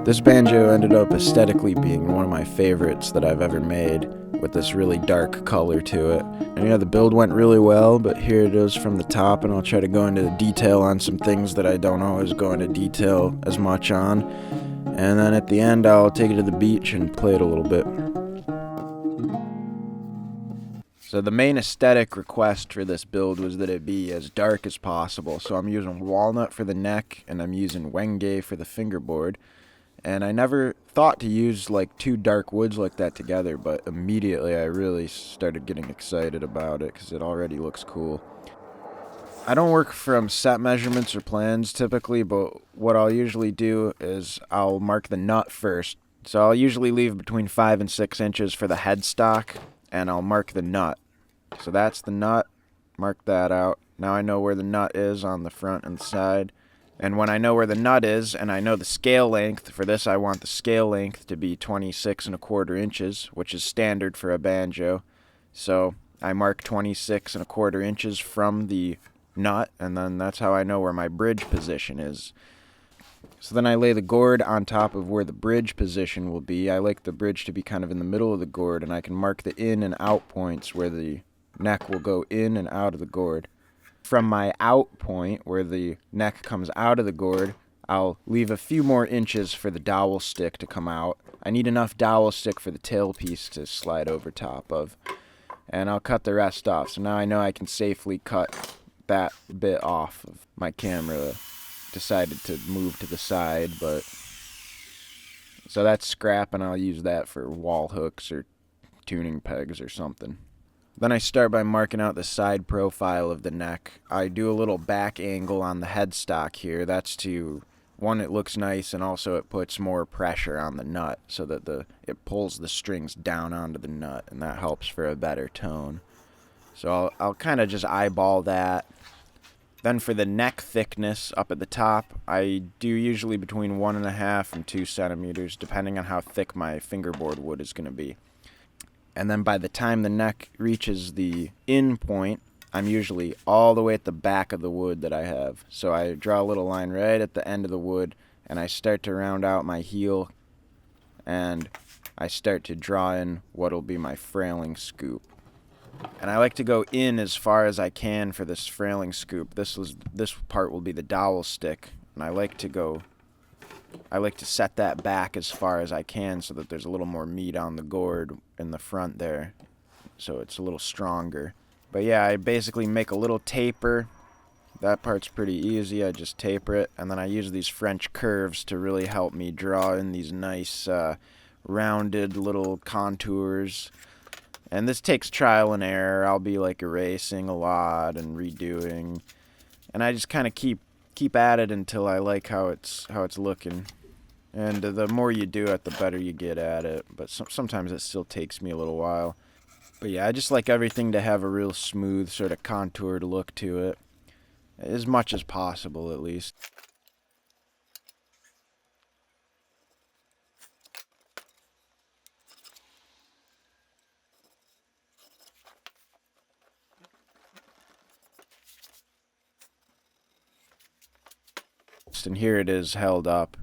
This banjo ended up aesthetically being one of my favorites that I've ever made, with this really dark color to it. And yeah, the build went really well, but here it is from the top, and I'll try to go into detail on some things that I don't always go into detail as much on. And then at the end, I'll take it to the beach and play it a little bit. So the main aesthetic request for this build was that it be as dark as possible. So I'm using Walnut for the neck, and I'm using Wenge for the fingerboard. And I never thought to use like two dark woods like that together, but immediately I really started getting excited about it because it already looks cool. I don't work from set measurements or plans typically, but what I'll usually do is I'll mark the nut first. So I'll usually leave between 5 and 6 inches for the headstock, and I'll mark the nut. So that's the nut, mark that out. Now I know where the nut is on the front and side. And when I know where the nut is and I know the scale length, for this I want the scale length to be 26¼ inches, which is standard for a banjo. So I mark 26¼ inches from the nut, and then that's how I know where my bridge position is. So then I lay the gourd on top of where the bridge position will be. I like the bridge to be kind of in the middle of the gourd, and I can mark the in and out points where the neck will go in and out of the gourd. From my out point, where the neck comes out of the gourd, I'll leave a few more inches for the dowel stick to come out. I need enough dowel stick for the tailpiece to slide over top of. And I'll cut the rest off. So now I know I can safely cut that bit off of my camera. Decided to move to the side, but so that's scrap, and I'll use that for wall hooks or tuning pegs or something. Then I start by marking out the side profile of the neck. I do a little back angle on the headstock here. That's to, one, it looks nice, and also it puts more pressure on the nut so that it pulls the strings down onto the nut, and that helps for a better tone. So I'll kind of just eyeball that. Then for the neck thickness up at the top, I do usually between 1.5 and 2 centimeters, depending on how thick my fingerboard wood is going to be. And then by the time the neck reaches the in point, I'm usually all the way at the back of the wood that I have. So I draw a little line right at the end of the wood, and I start to round out my heel, and I start to draw in what'll be my frailing scoop. And I like to go in as far as I can for this frailing scoop. This part will be the dowel stick, and I like to set that back as far as I can so that there's a little more meat on the gourd in the front there, so it's a little stronger. But yeah, I basically make a little taper. That part's pretty easy. I just taper it, and then I use these French curves to really help me draw in these nice rounded little contours. And this takes trial and error. I'll be like erasing a lot and redoing, and I just kind of keep at it until I like how it's looking. And the more you do it, the better you get at it. But sometimes it still takes me a little while. But yeah, I just like everything to have a real smooth sort of contoured look to it, as much as possible at least. And here it is held up.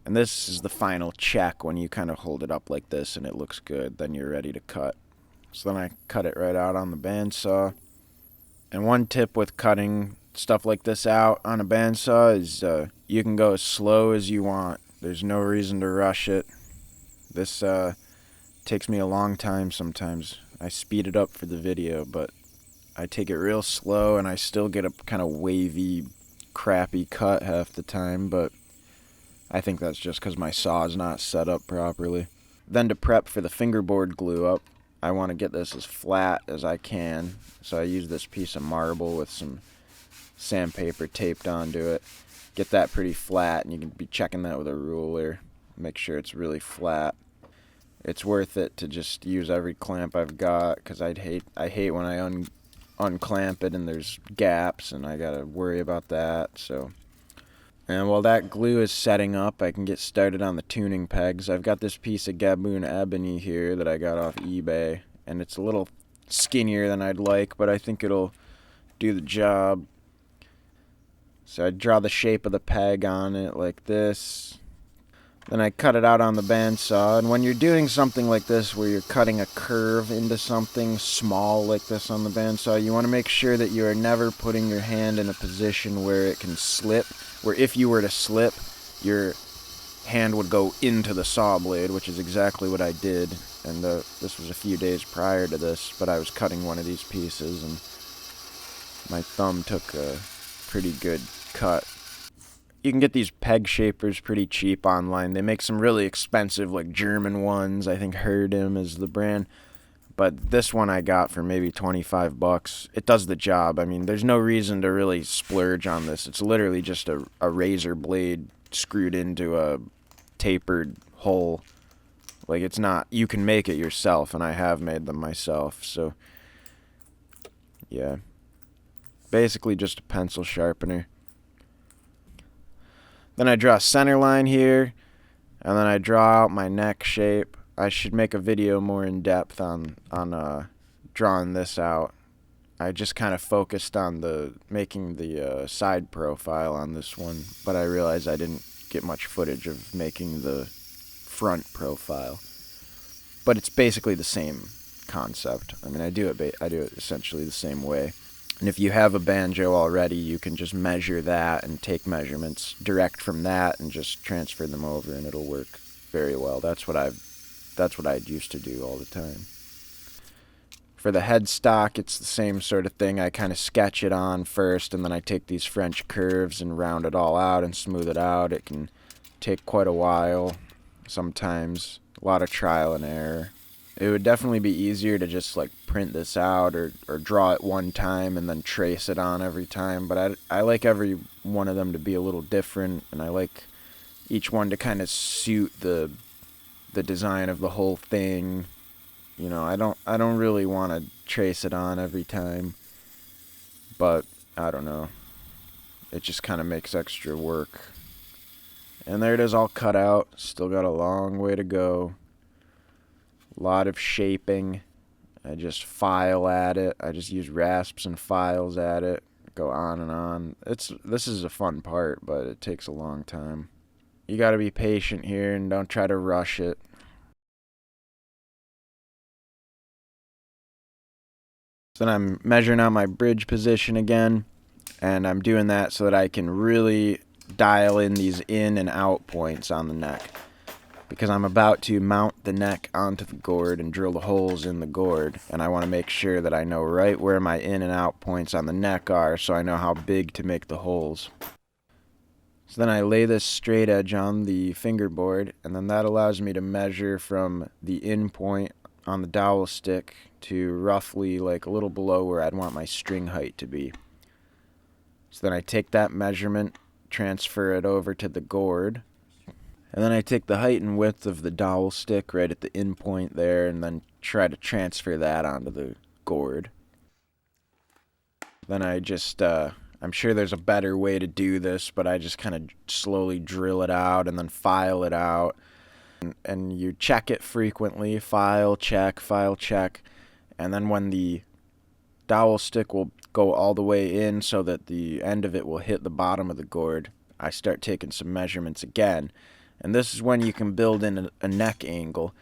And this is the final check when you kind of hold it up like this and it looks good. Then you're ready to cut. So then I cut it right out on the bandsaw. And one tip with cutting stuff like this out on a bandsaw is you can go as slow as you want. There's no reason to rush it. This takes me a long time sometimes. I speed it up for the video, but I take it real slow and I still get a kind of wavy, crappy cut half the time, but I think that's just because my saw is not set up properly. Then to prep for the fingerboard glue up, I want to get this as flat as I can, so I use this piece of marble with some sandpaper taped onto it. Get that pretty flat, and you can be checking that with a ruler. Make sure it's really flat. It's worth it to just use every clamp I've got, because I hate when I unclamp it and there's gaps and I gotta worry about that. So, and while that glue is setting up, I can get started on the tuning pegs. I've got this piece of Gaboon ebony here that I got off eBay, and it's a little skinnier than I'd like, but I think it'll do the job. So I draw the shape of the peg on it like this. Then I cut it out on the bandsaw. And when you're doing something like this, where you're cutting a curve into something small like this on the bandsaw, you want to make sure that you are never putting your hand in a position where it can slip, where if you were to slip, your hand would go into the saw blade, which is exactly what I did. And this was a few days prior to this, but I was cutting one of these pieces, and my thumb took a pretty good cut. You can get these peg shapers pretty cheap online. They make some really expensive, like German ones. I think Herdem is the brand. But this one I got for maybe $25. It does the job. I mean, there's no reason to really splurge on this. It's literally just a razor blade screwed into a tapered hole. Like, it's not, you can make it yourself, and I have made them myself. So, yeah. Basically just a pencil sharpener. Then I draw a center line here, and then I draw out my neck shape. I should make a video more in depth on drawing this out. I just kind of focused on making the side profile on this one, but I realized I didn't get much footage of making the front profile. But it's basically the same concept. I mean, I do it essentially the same way. And if you have a banjo already, you can just measure that and take measurements direct from that and just transfer them over, and it'll work very well. That's what I'd used to do all the time. For the headstock, it's the same sort of thing. I kind of sketch it on first, and then I take these French curves and round it all out and smooth it out. It can take quite a while, sometimes a lot of trial and error. It would definitely be easier to just like print this out or draw it one time and then trace it on every time. But I like every one of them to be a little different, and I like each one to kind of suit the design of the whole thing. You know, I don't really want to trace it on every time, but I don't know. It just kind of makes extra work. And there it is, all cut out. Still got a long way to go. A lot of shaping. I just file at it. I just use rasps and files at it. Go on and on. This is a fun part, but it takes a long time. You gotta be patient here and don't try to rush it. So then I'm measuring out my bridge position again, and I'm doing that so that I can really dial in these in and out points on the neck, because I'm about to mount the neck onto the gourd and drill the holes in the gourd, and I want to make sure that I know right where my in and out points on the neck are, so I know how big to make the holes. So then I lay this straight edge on the fingerboard, and then that allows me to measure from the in point on the dowel stick to roughly like a little below where I'd want my string height to be. So then I take that measurement, transfer it over to the gourd, and then I take the height and width of the dowel stick right at the in point there, and then try to transfer that onto the gourd. Then I just, I'm sure there's a better way to do this, but I just kind of slowly drill it out and then file it out. And you check it frequently, file, check, and then when the dowel stick will go all the way in so that the end of it will hit the bottom of the gourd, I start taking some measurements again. And this is when you can build in a neck angle.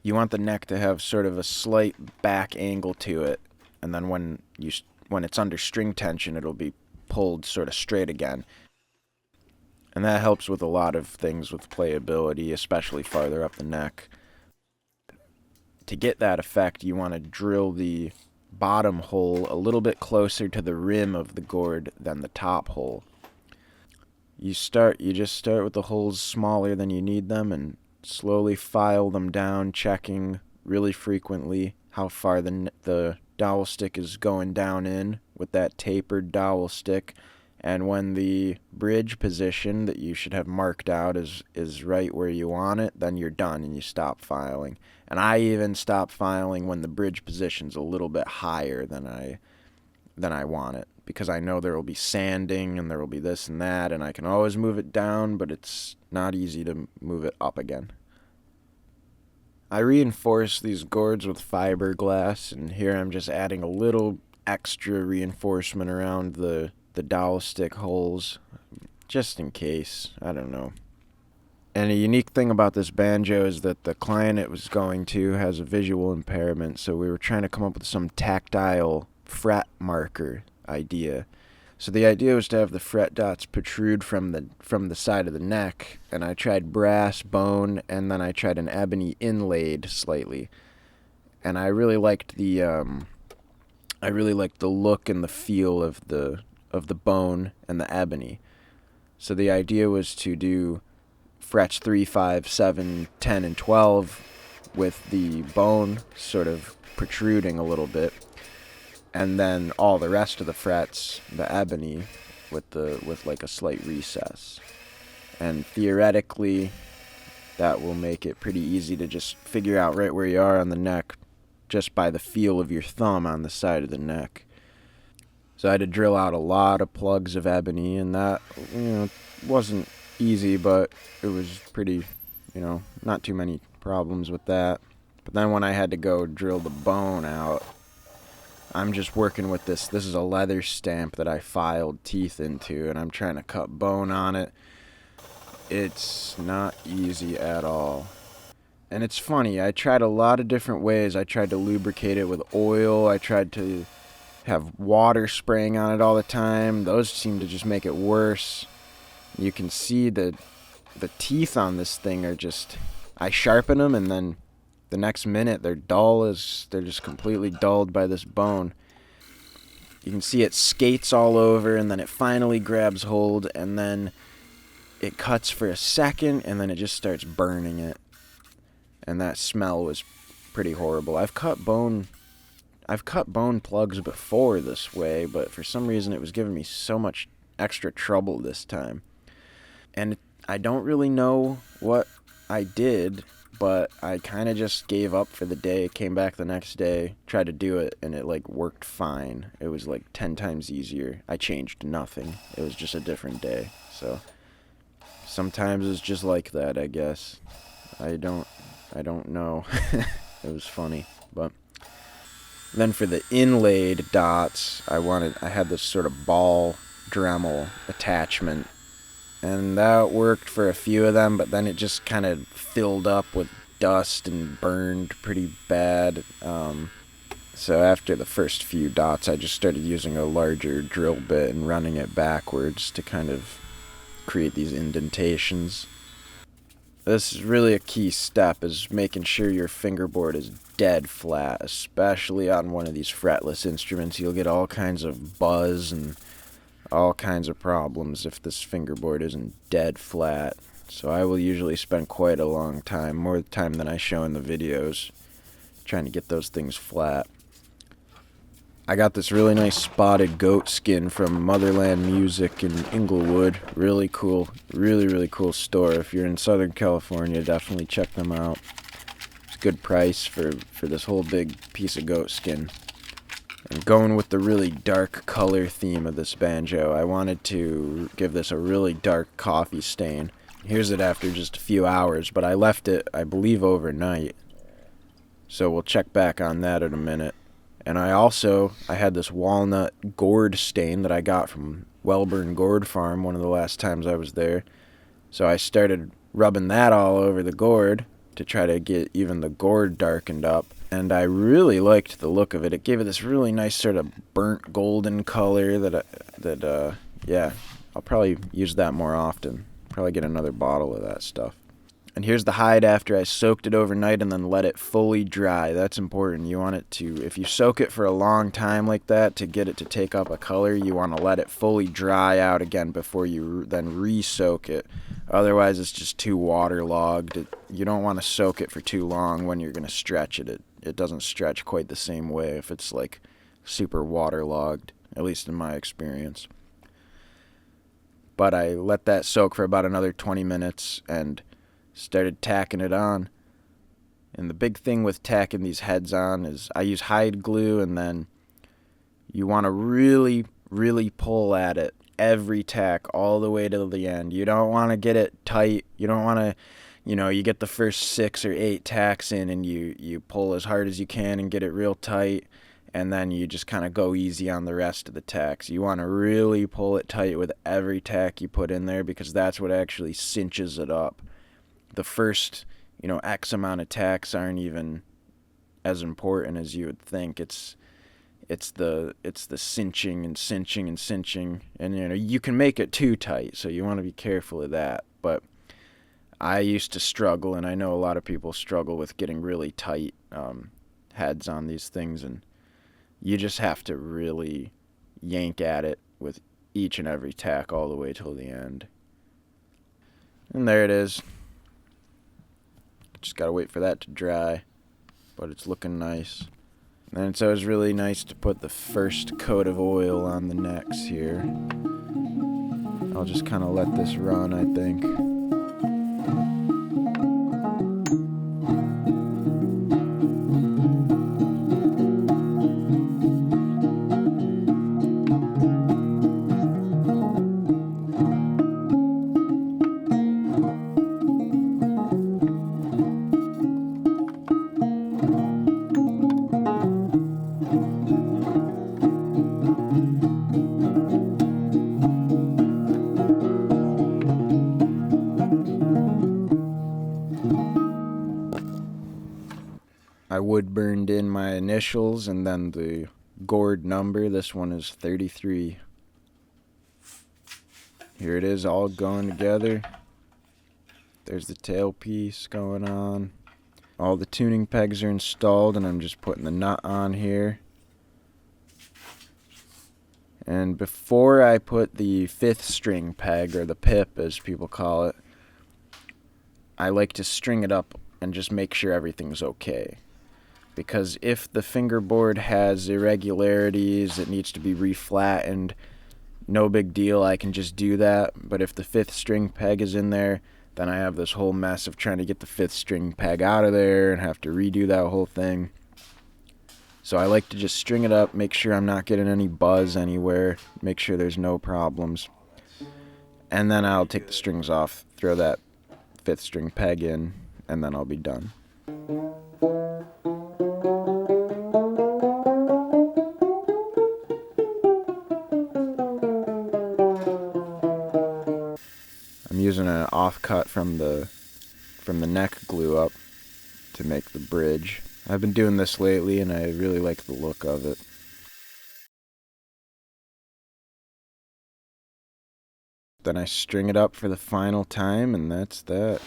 You want the neck to have sort of a slight back angle to it, and then when it's under string tension, it'll be pulled sort of straight again. And that helps with a lot of things with playability, especially farther up the neck. To get that effect, you want to drill the bottom hole a little bit closer to the rim of the gourd than the top hole. You just start with the holes smaller than you need them and slowly file them down, checking really frequently how far the dowel stick is going down in with that tapered dowel stick. And when the bridge position that you should have marked out is right where you want it, then you're done and you stop filing. And I even stop filing when the bridge position's a little bit higher than I want it, because I know there will be sanding and there will be this and that, and I can always move it down, but it's not easy to move it up again. I reinforce these gourds with fiberglass, and here I'm just adding a little extra reinforcement around the the dowel stick holes, just in case. I don't know. And a unique thing about this banjo is that the client it was going to has a visual impairment, so we were trying to come up with some tactile fret marker idea. So the idea was to have the fret dots protrude from the side of the neck, and I tried brass, bone, and then I tried an ebony inlaid slightly. And I really liked the look and the feel of the bone and the ebony. So the idea was to do frets 3, 5, 7, 10, and 12 with the bone sort of protruding a little bit, and then all the rest of the frets, the ebony, with like a slight recess. And theoretically, that will make it pretty easy to just figure out right where you are on the neck just by the feel of your thumb on the side of the neck. So I had to drill out a lot of plugs of ebony, and that, wasn't easy, but it was pretty, not too many problems with that. But then when I had to go drill the bone out, I'm just working with this. This is a leather stamp that I filed teeth into, and I'm trying to cut bone on it. It's not easy at all. And it's funny, I tried a lot of different ways. I tried to lubricate it with oil. I tried to have water spraying on it all the time. Those seem to just make it worse. You can see the teeth on this thing are just, I sharpen them, and then the next minute they're just completely dulled by this bone. You can see it skates all over, and then it finally grabs hold, and then it cuts for a second, and then it just starts burning it. And that smell was pretty horrible. I've cut bone plugs before this way, but for some reason it was giving me so much extra trouble this time. And I don't really know what I did, but I kind of just gave up for the day, came back the next day, tried to do it, and it worked fine. It was 10 times easier. I changed nothing. It was just a different day. So sometimes it's just like that, I guess. I don't know. It was funny. But then for the inlaid dots, I had this sort of ball Dremel attachment, and that worked for a few of them, but then it just kind of filled up with dust and burned pretty bad. So after the first few dots, I just started using a larger drill bit and running it backwards to kind of create these indentations. This is really a key step, is making sure your fingerboard is dead flat, especially on one of these fretless instruments. You'll get all kinds of buzz and all kinds of problems if this fingerboard isn't dead flat. So I will usually spend quite a long time, more time than I show in the videos, trying to get those things flat. I got this really nice spotted goat skin from Motherland Music in Inglewood. Really cool, really cool store. If you're in Southern California, definitely check them out. It's a good price for this whole big piece of goat skin. And going with the really dark color theme of this banjo, I wanted to give this a really dark coffee stain. Here's it after just a few hours, but I left it, I believe, overnight. So we'll check back on that in a minute. And I had this walnut gourd stain that I got from Welburn Gourd Farm one of the last times I was there. So I started rubbing that all over the gourd to try to get even the gourd darkened up. And I really liked the look of it. It gave it this really nice sort of burnt golden color I'll probably use that more often. Probably get another bottle of that stuff. And here's the hide after I soaked it overnight and then let it fully dry. That's important. You want it to, if you soak it for a long time like that to get it to take up a color, you want to let it fully dry out again before you then re-soak it. Otherwise, it's just too waterlogged. You don't want to soak it for too long when you're going to stretch it. It doesn't stretch quite the same way if it's super waterlogged, at least in my experience. But I let that soak for about another 20 minutes and started tacking it on. And the big thing with tacking these heads on is I use hide glue, and then you want to really pull at it every tack all the way to the end. You don't want to get it tight. You don't want to, you get the first 6 or 8 tacks in and you pull as hard as you can and get it real tight, and then you just kind of go easy on the rest of the tacks. You want to really pull it tight with every tack you put in there, because that's what actually cinches it up. The first, X amount of tacks aren't even as important as you would think. It's the cinching and cinching and cinching, and you can make it too tight, so you want to be careful of that. But I used to struggle, and I know a lot of people struggle with getting really tight heads on these things, and you just have to really yank at it with each and every tack all the way till the end. And there it is. Just gotta wait for that to dry, but it's looking nice. And so it's really nice to put the first coat of oil on the necks here. I'll just kind of let this run, I think. I wood burned in my initials and then the gourd number. This one is 33. Here it is, all going together. There's the tailpiece going on. All the tuning pegs are installed, and I'm just putting the nut on here. And before I put the 5th string peg, or the pip as people call it, I like to string it up and just make sure everything's okay. Because if the fingerboard has irregularities, it needs to be reflattened, no big deal, I can just do that. But if the 5th string peg is in there, then I have this whole mess of trying to get the 5th string peg out of there and have to redo that whole thing. So I like to just string it up, make sure I'm not getting any buzz anywhere, make sure there's no problems. And then I'll take the strings off, throw that 5th string peg in, and then I'll be done. I'm using an offcut from the neck glue up to make the bridge. I've been doing this lately and I really like the look of it. Then I string it up for the final time, and that's that.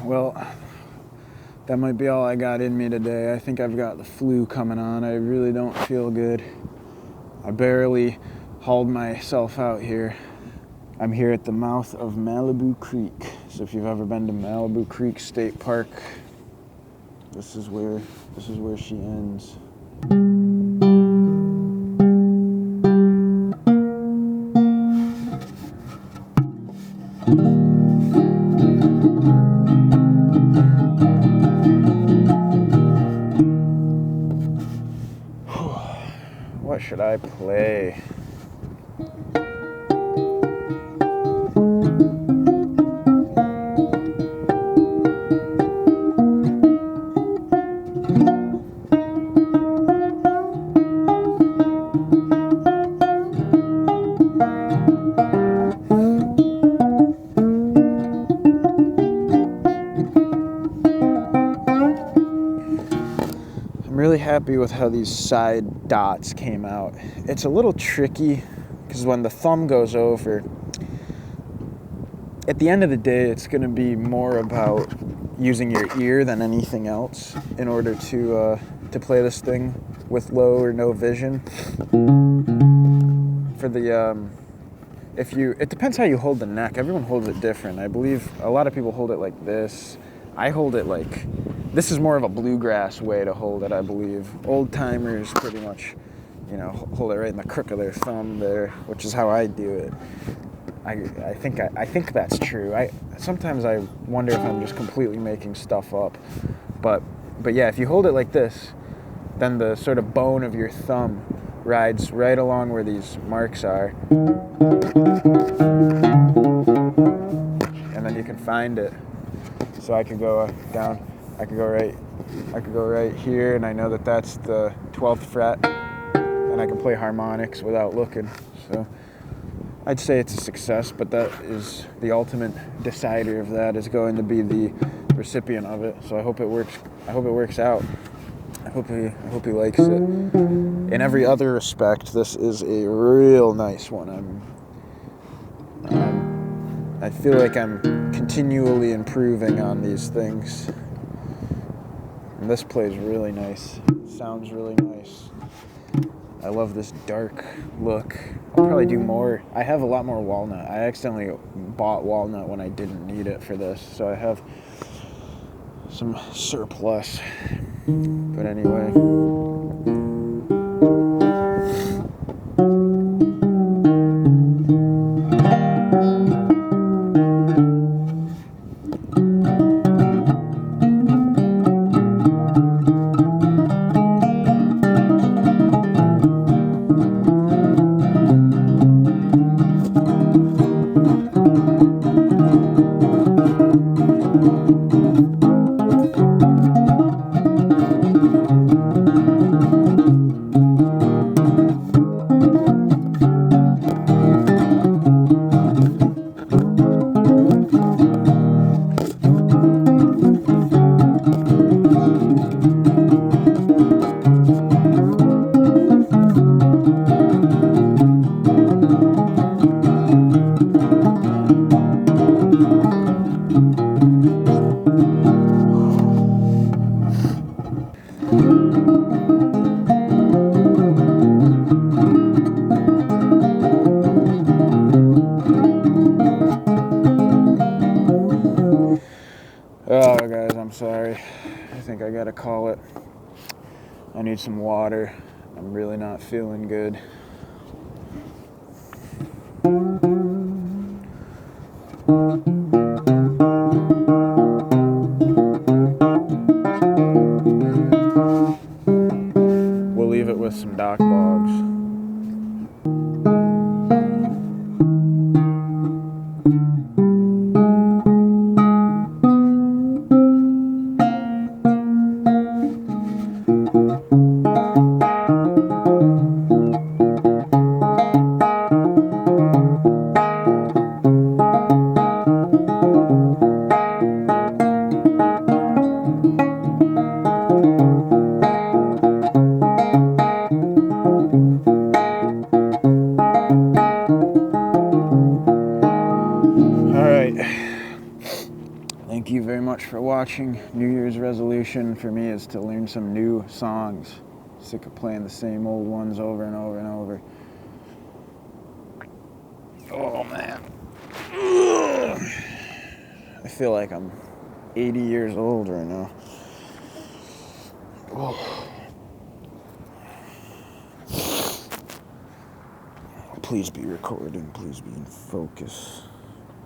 Well, that might be all I got in me today. I think I've got the flu coming on. I really don't feel good. I barely hauled myself out here. I'm here at the mouth of Malibu Creek. So if you've ever been to Malibu Creek State Park, this is where she ends. What should I play? really happy with how these side dots came out. It's a little tricky because when the thumb goes over, at the end of the day, it's going to be more about using your ear than anything else in order to play this thing with low or no vision. For the it depends how you hold the neck. Everyone holds it different. I believe a lot of people hold it like this. I hold it like, this is more of a bluegrass way to hold it, I believe. Old timers pretty much, hold it right in the crook of their thumb there, which is how I do it. I think that's true. Sometimes I wonder if I'm just completely making stuff up. But yeah, if you hold it like this, then the sort of bone of your thumb rides right along where these marks are. And then you can find it. So I could go down, I could go right here, and I know that that's the 12th fret, and I can play harmonics without looking. So I'd say it's a success, but that is the ultimate decider of that is going to be the recipient of it. So I hope it works. I hope it works out. I hope he likes it. In every other respect, this is a real nice one. I feel like I'm continually improving on these things. And this plays really nice. Sounds really nice. I love this dark look. I'll probably do more. I have a lot more walnut. I accidentally bought walnut when I didn't need it for this, so I have some surplus. But anyway. Oh, guys, I'm sorry. I think I gotta call it. I need some water. I'm really not feeling good. We'll leave it with some dock bogs. Thank you very much for watching. New Year's resolution for me is to learn some new songs. Sick of playing the same old ones over and over and over. Oh man. I feel like I'm 80 years old right now. Oh. Please be recording. Please be in focus.